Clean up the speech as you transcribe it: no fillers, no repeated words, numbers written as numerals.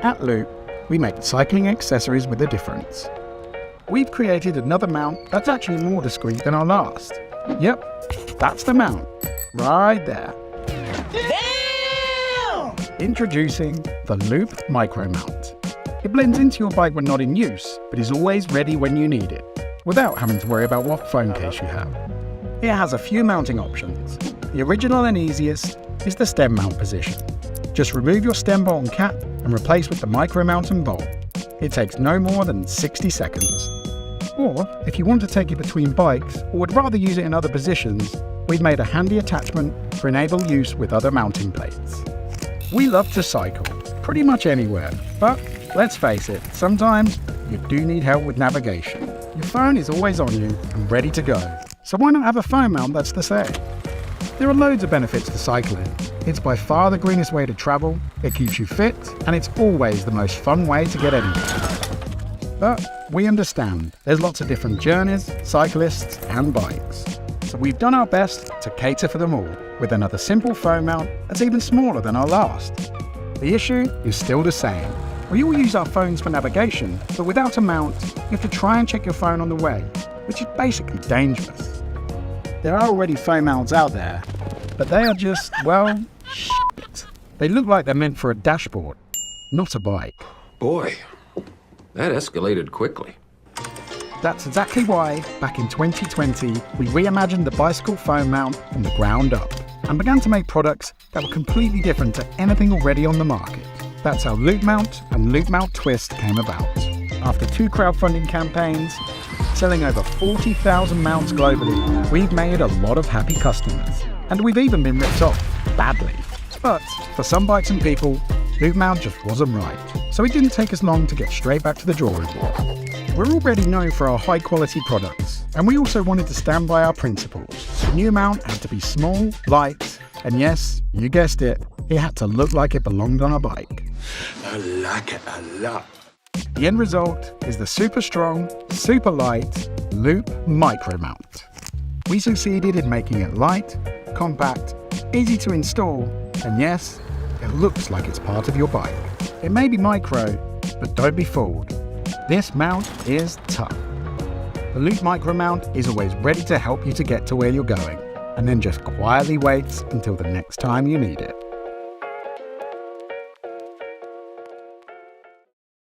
At Loop, we make cycling accessories with a difference. We've created another mount that's actually more discreet than our last. Yep, that's the mount, right there. Damn! Introducing the Loop Micro Mount. It blends into your bike when not in use, but is always ready when you need it, without having to worry about what phone case you have. It has a few mounting options. The original and easiest is the stem mount position. Just remove your stem bolt and cap and replace with the micro mount and bolt. It takes no more than 60 seconds. Or, if you want to take it between bikes or would rather use it in other positions, we've made a handy attachment for enable use with other mounting plates. We love to cycle, pretty much anywhere, but let's face it, sometimes you do need help with navigation. Your phone is always on you and ready to go, so why not have a phone mount that's the same? There are loads of benefits to cycling. It's by far the greenest way to travel, it keeps you fit, and it's always the most fun way to get anywhere. But we understand, there's lots of different journeys, cyclists, and bikes. So we've done our best to cater for them all, with another simple phone mount that's even smaller than our last. The issue is still the same. We all use our phones for navigation, but without a mount, you have to try and check your phone on the way, which is basically dangerous. There are already phone mounts out there, but they are just, well, shit. They look like they're meant for a dashboard, not a bike. Boy, that escalated quickly. That's exactly why, back in 2020, we reimagined the bicycle phone mount from the ground up and began to make products that were completely different to anything already on the market. That's how Loop Mount and Loop Mount Twist came about. After 2 crowdfunding campaigns, selling over 40,000 mounts globally, we've made a lot of happy customers. And we've even been ripped off, badly. But for some bikes and people, Loop Mount just wasn't right. So it didn't take us long to get straight back to the drawing board. We're already known for our high quality products, and we also wanted to stand by our principles. The new mount had to be small, light, and yes, you guessed it, it had to look like it belonged on a bike. I like it a lot. The end result is the super strong, super light Loop Micro Mount. We succeeded in making it light, compact, easy to install, and yes, it looks like it's part of your bike. It may be micro, but don't be fooled. This mount is tough. The Loop Micro Mount is always ready to help you to get to where you're going, and then just quietly waits until the next time you need it.